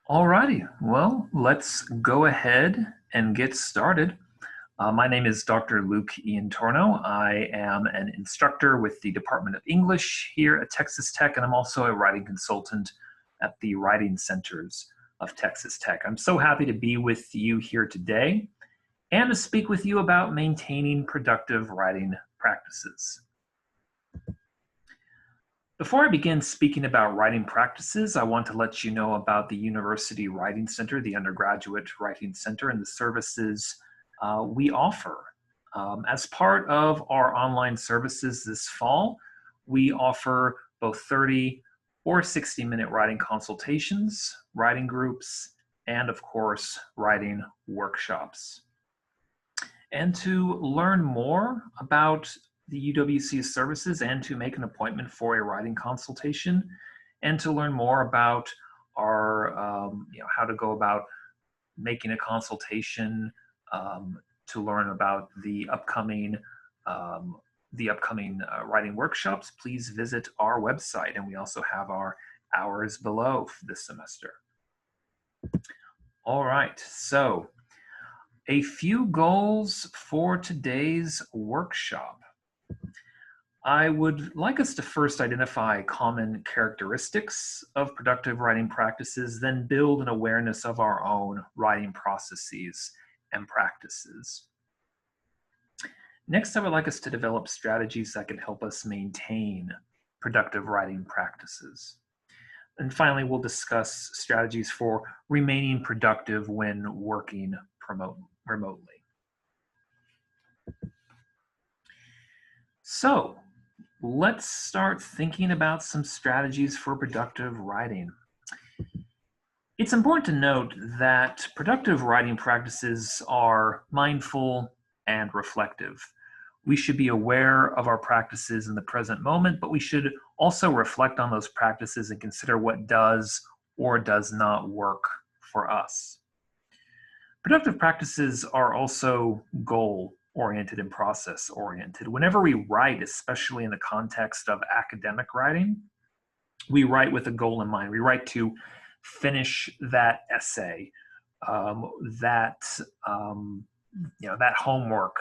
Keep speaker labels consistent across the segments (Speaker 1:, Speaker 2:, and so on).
Speaker 1: Alrighty, well, let's go ahead and get started. My name is Dr. Luke Ian Torno. I am an instructor with the Department of English here at Texas Tech, and I'm also a writing consultant at the Writing Centers of Texas Tech. I'm so happy to be with you here today and to speak with you about maintaining productive writing practices. Before I begin speaking about writing practices, I want to let you know about the University Writing Center, the Undergraduate Writing Center, and the services we offer. As part of our online services this fall, we offer both 30 or 60-minute writing consultations, writing groups, and of course, writing workshops. And to learn more about the UWC's services and to make an appointment for a writing consultation and to learn more about our, how to go about making a consultation, to learn about the upcoming writing workshops, please visit our website. And we also have our hours below this semester. All right, so a few goals for today's workshop. I would like us to first identify common characteristics of productive writing practices, then build an awareness of our own writing processes and practices. Next, I would like us to develop strategies that can help us maintain productive writing practices. And finally, we'll discuss strategies for remaining productive when working remotely. So, let's start thinking about some strategies for productive writing. It's important to note that productive writing practices are mindful and reflective. We should be aware of our practices in the present moment, but we should also reflect on those practices and consider what does or does not work for us. Productive practices are also goal-oriented and process-oriented. Whenever we write, especially in the context of academic writing, we write with a goal in mind. We write to finish that essay, that homework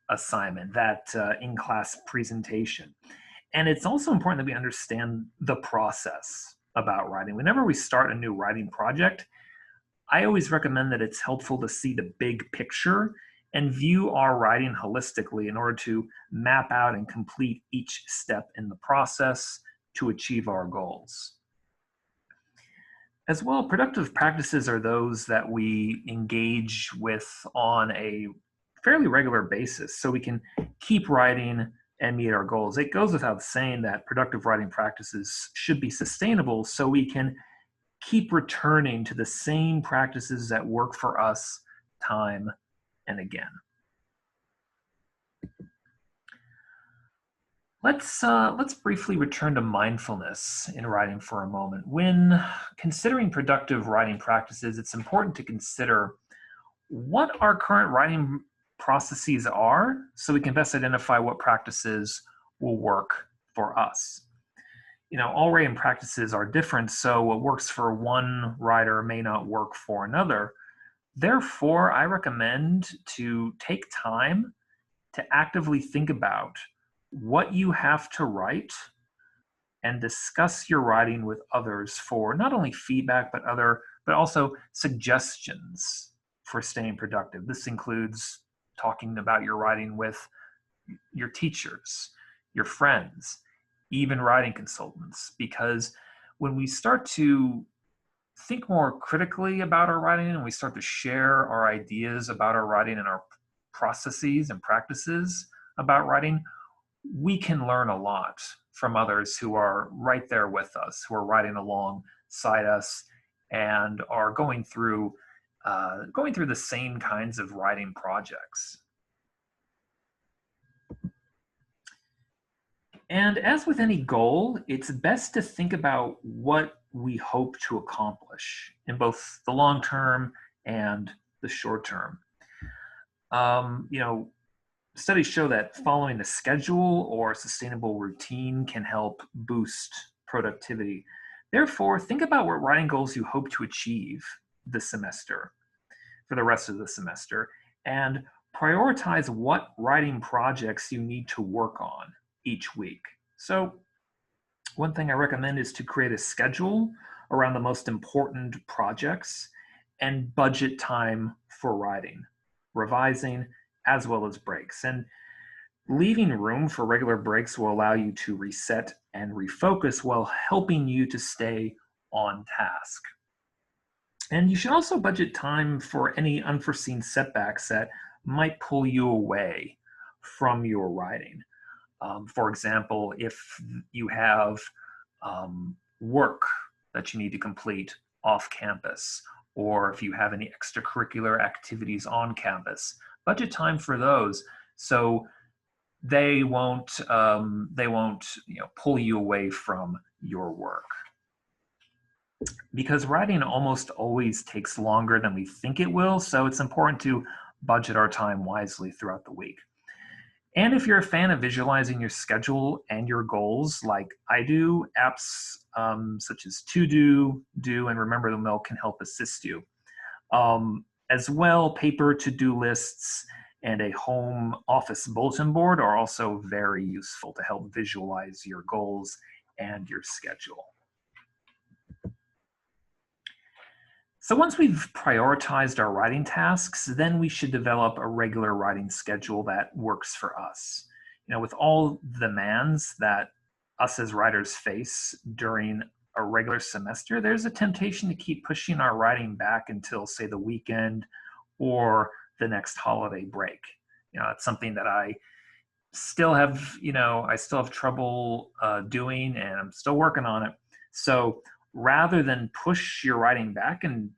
Speaker 1: assignment, that in-class presentation. And it's also important that we understand the process about writing. Whenever we start a new writing project, I always recommend that it's helpful to see the big picture and view our writing holistically in order to map out and complete each step in the process to achieve our goals. As well, productive practices are those that we engage with on a fairly regular basis so we can keep writing and meet our goals. It goes without saying that productive writing practices should be sustainable so we can keep returning to the same practices that work for us time and again. Let's briefly return to mindfulness in writing for a moment. When considering productive writing practices, it's important to consider what our current writing processes are so we can best identify what practices will work for us. All writing practices are different, so what works for one writer may not work for another. Therefore, I recommend to take time to actively think about what you have to write and discuss your writing with others for not only feedback, but also suggestions for staying productive. This includes talking about your writing with your teachers, your friends, even writing consultants, because when we start to think more critically about our writing and we start to share our ideas about our writing and our processes and practices about writing, we can learn a lot from others who are right there with us, who are writing alongside us and are going through the same kinds of writing projects. And as with any goal, it's best to think about what we hope to accomplish in both the long term and the short term. Studies show that following a schedule or a sustainable routine can help boost productivity. Therefore, think about what writing goals you hope to achieve this semester, for the rest of the semester, and prioritize what writing projects you need to work on each week. So one thing I recommend is to create a schedule around the most important projects and budget time for writing, revising, as well as breaks. And leaving room for regular breaks will allow you to reset and refocus while helping you to stay on task. And you should also budget time for any unforeseen setbacks that might pull you away from your writing. For example, if you have work that you need to complete off campus, or if you have any extracurricular activities on campus, budget time for those so they won't pull you away from your work. Because writing almost always takes longer than we think it will, so it's important to budget our time wisely throughout the week. And if you're a fan of visualizing your schedule and your goals, like I do, apps such as To Do, and Remember the Milk can help assist you. As well, paper to-do lists and a home office bulletin board are also very useful to help visualize your goals and your schedule. So once we've prioritized our writing tasks, then we should develop a regular writing schedule that works for us. With all the demands that us as writers face during a regular semester, there's a temptation to keep pushing our writing back until, say, the weekend or the next holiday break. It's something that I still have trouble doing, and I'm still working on it. So rather than push your writing back and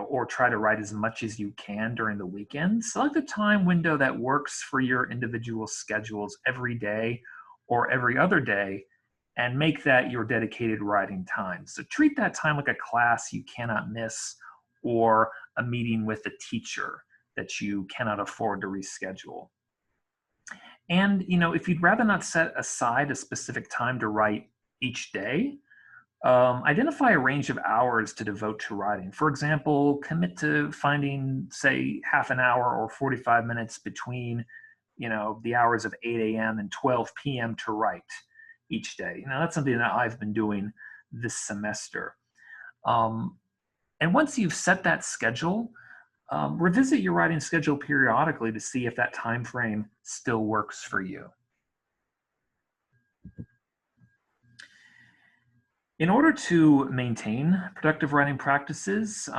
Speaker 1: or try to write as much as you can during the weekend, select a time window that works for your individual schedules every day or every other day, and make that your dedicated writing time. So treat that time like a class you cannot miss, or a meeting with a teacher that you cannot afford to reschedule. And if you'd rather not set aside a specific time to write each day, identify a range of hours to devote to writing. For example, commit to finding, say, half an hour or 45 minutes between, the hours of 8 a.m. and 12 p.m. to write each day. That's something that I've been doing this semester. And once you've set that schedule, revisit your writing schedule periodically to see if that time frame still works for you. In order to maintain productive writing practices,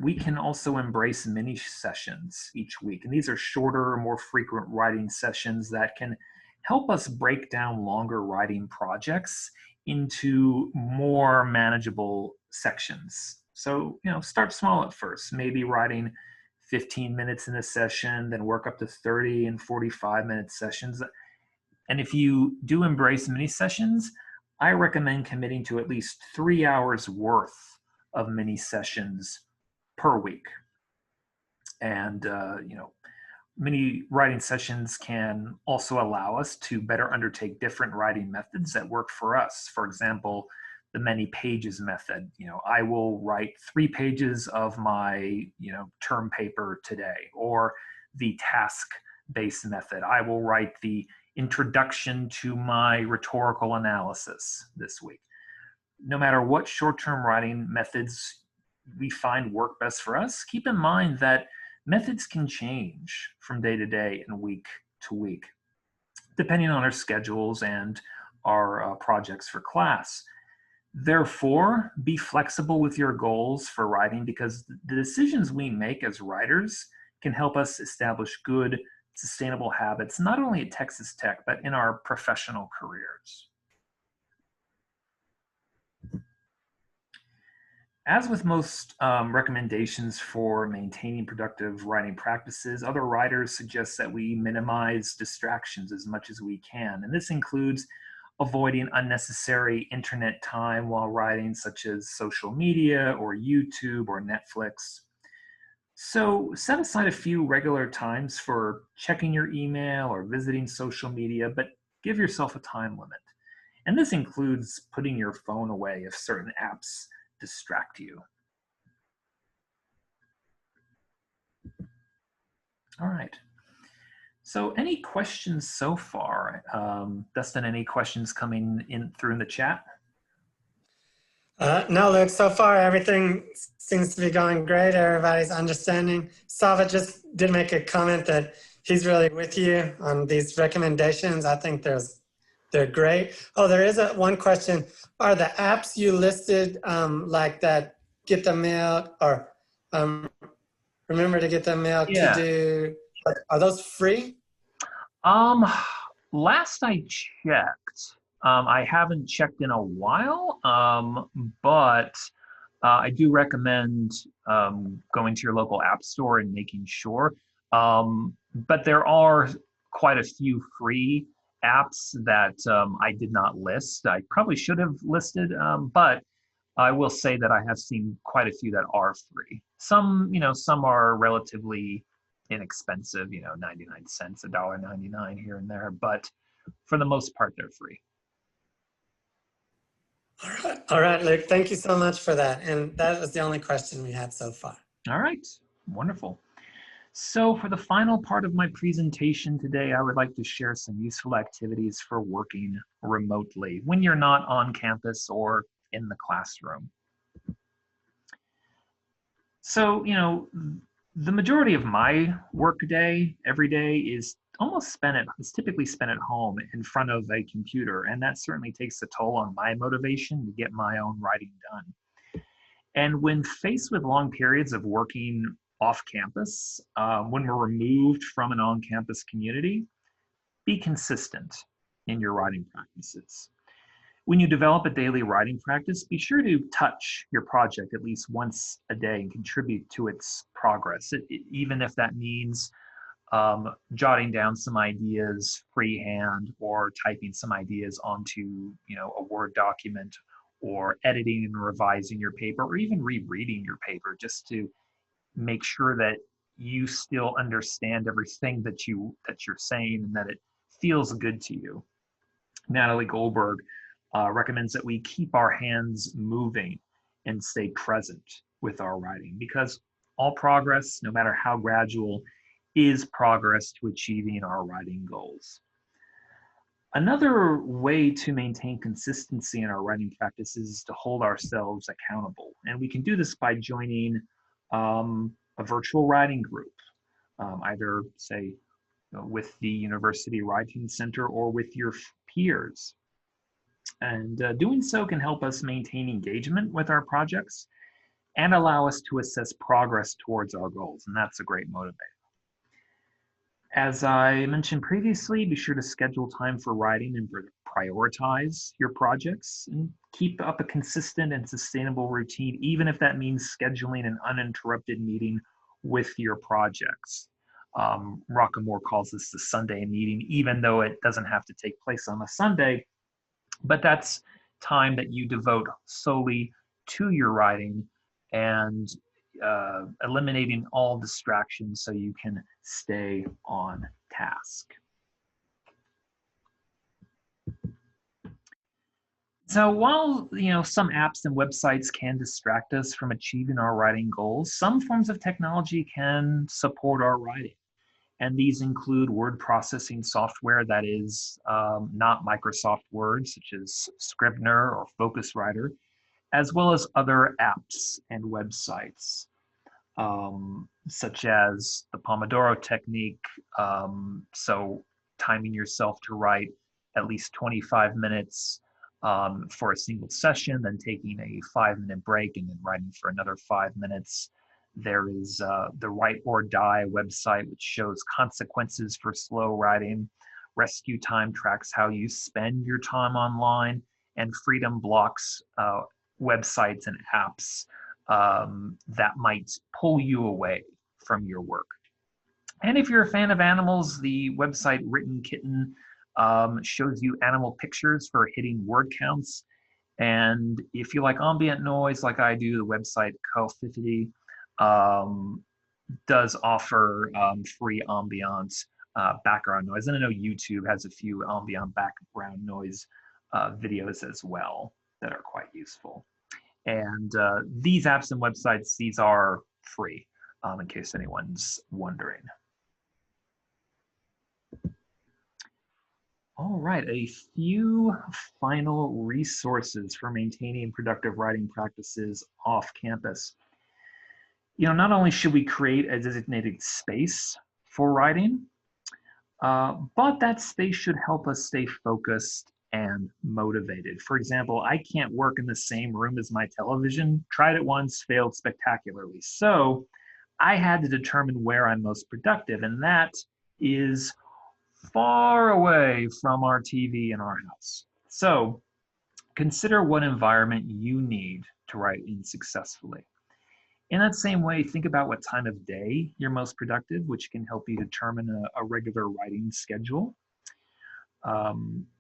Speaker 1: we can also embrace mini sessions each week. And these are shorter, more frequent writing sessions that can help us break down longer writing projects into more manageable sections. So, start small at first, maybe writing 15 minutes in a session, then work up to 30 and 45-minute sessions. And if you do embrace mini sessions, I recommend committing to at least 3 hours worth of mini sessions per week. And, mini writing sessions can also allow us to better undertake different writing methods that work for us. For example, the many pages method. I will write 3 pages of my, term paper today, or the task-based method. I will write the introduction to my rhetorical analysis this week. No matter what short-term writing methods we find work best for us, keep in mind that methods can change from day to day and week to week, depending on our schedules and our projects for class. Therefore, be flexible with your goals for writing, because the decisions we make as writers can help us establish good, sustainable habits, not only at Texas Tech, but in our professional careers. As with most recommendations for maintaining productive writing practices, other writers suggest that we minimize distractions as much as we can. And this includes avoiding unnecessary internet time while writing, such as social media or YouTube or Netflix. So set aside a few regular times for checking your email or visiting social media, but give yourself a time limit. And this includes putting your phone away if certain apps distract you. All right. So any questions so far? Dustin, any questions coming in through in the chat?
Speaker 2: No, Luke, so far everything seems to be going great. Everybody's understanding. Sava just did make a comment that he's really with you on these recommendations. I think they're great. Oh, there is one question. Are the apps you listed like that get the mail or remember to get the mail to
Speaker 1: Yeah.
Speaker 2: do, are those free?
Speaker 1: Last I checked, I haven't checked in a while, but I do recommend going to your local app store and making sure. But there are quite a few free apps that I did not list. I probably should have listed, but I will say that I have seen quite a few that are free. Some, some are relatively inexpensive, 99 cents, $1.99 here and there, but for the most part, they're free.
Speaker 2: All right, Luke, thank you so much for that. And that was the only question we had so far.
Speaker 1: All right, wonderful. So for the final part of my presentation today, I would like to share some useful activities for working remotely when you're not on campus or in the classroom. So, the majority of my work day every day is typically spent at home in front of a computer, and that certainly takes a toll on my motivation to get my own writing done. And when faced with long periods of working off campus, when we're removed from an on-campus community, be consistent in your writing practices. When you develop a daily writing practice, be sure to touch your project at least once a day and contribute to its progress, even if that means jotting down some ideas freehand or typing some ideas onto a Word document, or editing and revising your paper, or even rereading your paper just to make sure that you still understand everything that you're saying and that it feels good to you. Natalie Goldberg recommends that we keep our hands moving and stay present with our writing, because all progress, no matter how gradual, is progress to achieving our writing goals. Another way to maintain consistency in our writing practice is to hold ourselves accountable. And we can do this by joining a virtual writing group, either, say, with the University Writing Center or with your peers. And doing so can help us maintain engagement with our projects and allow us to assess progress towards our goals. And that's a great motivator. As I mentioned previously, be sure to schedule time for writing and prioritize your projects, and keep up a consistent and sustainable routine, even if that means scheduling an uninterrupted meeting with your projects. Rockamore calls this the Sunday meeting, even though it doesn't have to take place on a Sunday, but that's time that you devote solely to your writing and eliminating all distractions so you can stay on task. So while some apps and websites can distract us from achieving our writing goals, some forms of technology can support our writing. And these include word processing software that is not Microsoft Word, such as Scrivener or Focuswriter, as well as other apps and websites, such as the Pomodoro technique. So timing yourself to write at least 25 minutes for a single session, then taking a 5-minute break and then writing for another 5 minutes. There is the Write or Die website, which shows consequences for slow writing. Rescue Time tracks how you spend your time online, and Freedom blocks websites and apps that might pull you away from your work. And if you're a fan of animals, the website Written Kitten shows you animal pictures for hitting word counts. And if you like ambient noise like I do, the website Cofifity does offer free ambient background noise. And I know YouTube has a few ambient background noise videos as well that are quite useful. And these apps and websites, these are free, in case anyone's wondering. All right, a few final resources for maintaining productive writing practices off campus. Not only should we create a designated space for writing, but that space should help us stay focused and motivated. For example, I can't work in the same room as my television. Tried it once, failed spectacularly. So I had to determine where I'm most productive, and that is far away from our TV in our house. So consider what environment you need to write in successfully. In that same way, think about what time of day you're most productive, which can help you determine a regular writing schedule.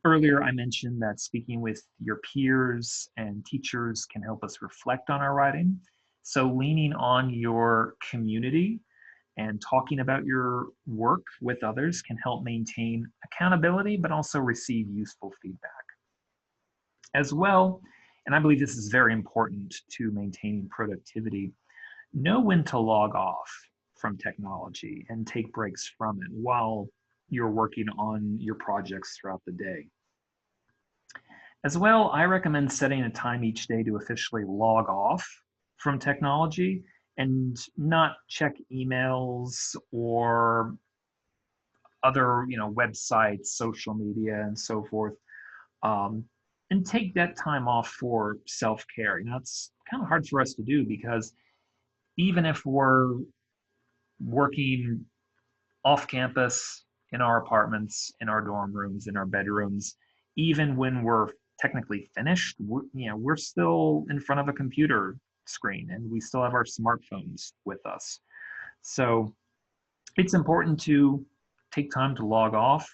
Speaker 1: Earlier, I mentioned that speaking with your peers and teachers can help us reflect on our writing. So leaning on your community and talking about your work with others can help maintain accountability, but also receive useful feedback. As well, and I believe this is very important to maintaining productivity, know when to log off from technology and take breaks from it while you're working on your projects throughout the day. As well, I recommend setting a time each day to officially log off from technology and not check emails or other websites, social media, and so forth, and take that time off for self-care. It's kind of hard for us to do because even if we're working off campus in our apartments, in our dorm rooms, in our bedrooms, even when we're technically finished, we're still in front of a computer screen and we still have our smartphones with us. So it's important to take time to log off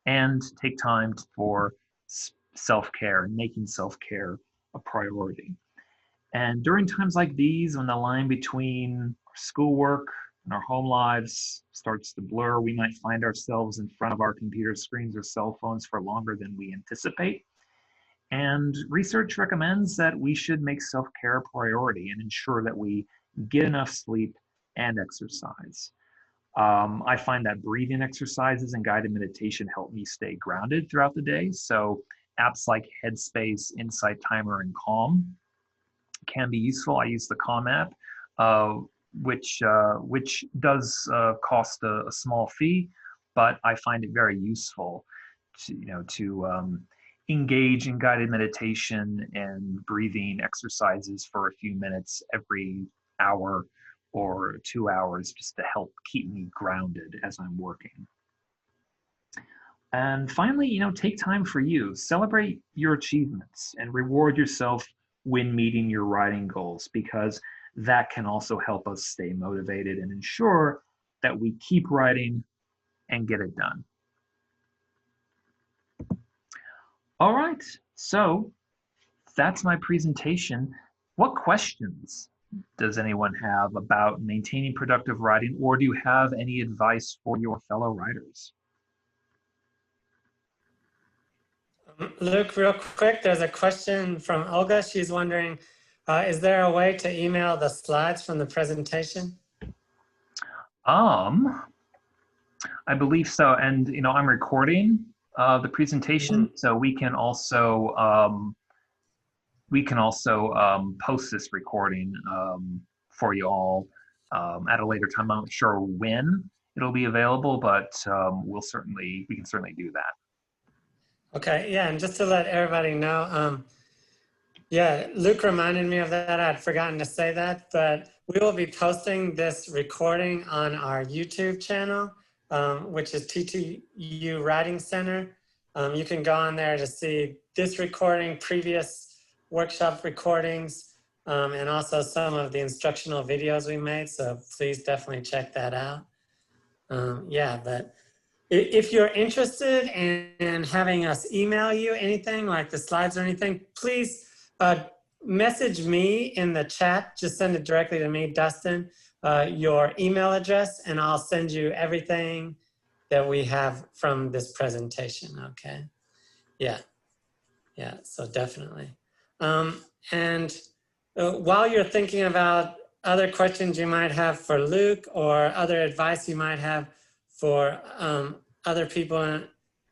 Speaker 1: and take time for self-care and making self-care a priority. And during times like these, when the line between schoolwork and our home lives starts to blur, we might find ourselves in front of our computer screens or cell phones for longer than we anticipate. And research recommends that we should make self-care a priority and ensure that we get enough sleep and exercise. I find that breathing exercises and guided meditation help me stay grounded throughout the day. So apps like Headspace, Insight Timer, and Calm can be useful. I use the Calm app, which does cost a small fee, but I find it very useful to engage in guided meditation and breathing exercises for a few minutes every hour or 2 hours just to help keep me grounded as I'm working. And finally, take time for you. Celebrate your achievements and reward yourself when meeting your writing goals, because that can also help us stay motivated and ensure that we keep writing and get it done. All right, so that's my presentation. What questions does anyone have about maintaining productive writing, or do you have any advice for your fellow writers?
Speaker 2: Luke, real quick, there's a question from Olga. She's wondering, is there a way to email the slides from the presentation?
Speaker 1: I believe so, and I'm recording the presentation, so we can also post this recording for you all at a later time. I'm not sure when it'll be available, but we can certainly do that.
Speaker 2: Okay, yeah, and just to let everybody know, yeah, Luke reminded me of that. I'd forgotten to say that, but we will be posting this recording on our YouTube channel, which is TTU Writing Center. You can go on there to see this recording, previous workshop recordings, and also some of the instructional videos we made. So please definitely check that out. Yeah, but if you're interested in having us email you anything like the slides or anything, please message me in the chat. Just send it directly to me, Dustin, your email address, and I'll send you everything that we have from this presentation, okay? Yeah. Yeah, so definitely. And while you're thinking about other questions you might have for Luke or other advice you might have for other people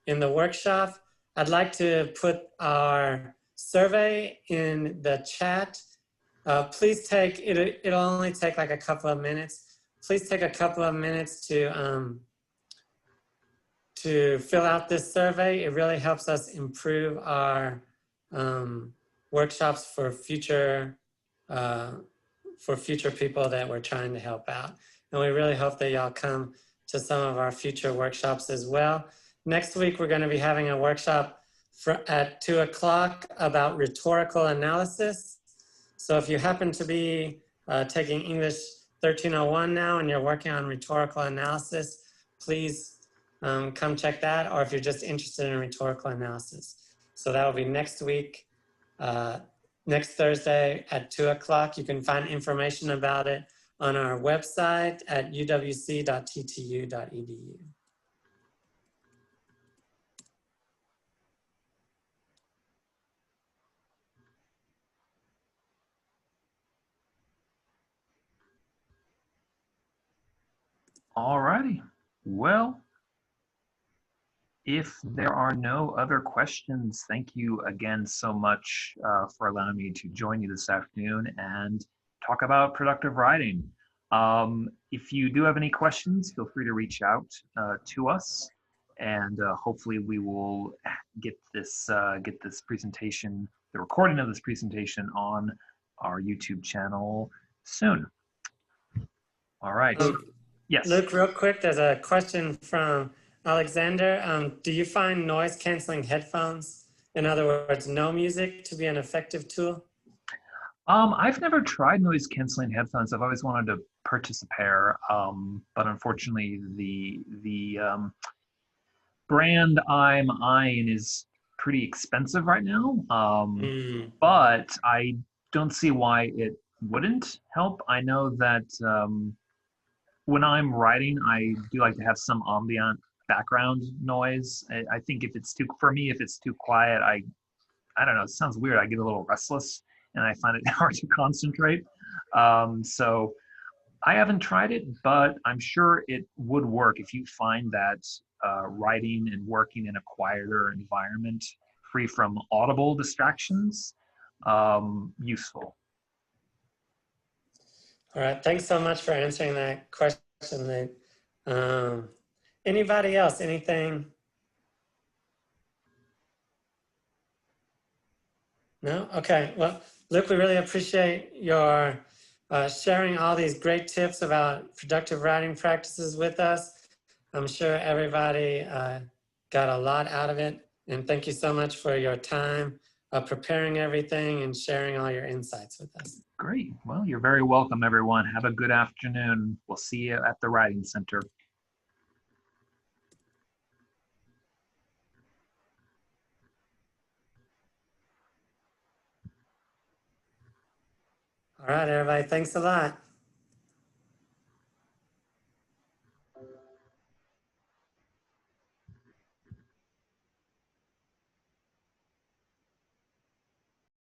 Speaker 2: in the workshop, I'd like to put our survey in the chat. Please take, it'll only take like a couple of minutes. Please take a couple of minutes to fill out this survey. It really helps us improve our workshops for future people that we're trying to help out. And we really hope that y'all come to some of our future workshops as well. Next week, we're going to be having a workshop at 2 o'clock about rhetorical analysis. So if you happen to be taking English 1301 now and you're working on rhetorical analysis, please come check that, or if you're just interested in rhetorical analysis. So that will be next week, next Thursday at 2 o'clock. You can find information about it on our website at uwc.ttu.edu.
Speaker 1: All righty. Well, if there are no other questions, thank you again so much for allowing me to join you this afternoon and talk about productive writing. If you do have any questions, feel free to reach out to us, and hopefully we will get this presentation, the recording of this presentation, on our YouTube channel soon. All right. Yes.
Speaker 2: Luke, real quick, there's a question from Alexander. Do you find noise canceling headphones, in other words, no music, to be an effective tool?
Speaker 1: I've never tried noise canceling headphones. I've always wanted to purchase a pair, but unfortunately, the brand I'm eyeing is pretty expensive right now. But I don't see why it wouldn't help. I know that when I'm writing, I do like to have some ambient background noise. I think if it's too, for me, if it's too quiet, I don't know, it sounds weird. I get a little restless and I find it hard to concentrate. So I haven't tried it, but I'm sure it would work if you find that writing and working in a quieter environment, free from audible distractions, useful.
Speaker 2: All right, thanks so much for answering that question, Luke. Anybody else, anything? No? Okay, well, Luke, we really appreciate your sharing all these great tips about productive writing practices with us. I'm sure everybody got a lot out of it. And thank you so much for your time preparing everything and sharing all your insights with us.
Speaker 1: Great. Well, you're very welcome, everyone. Have a good afternoon. We'll see you at the Writing Center.
Speaker 2: All right, everybody. Thanks a lot.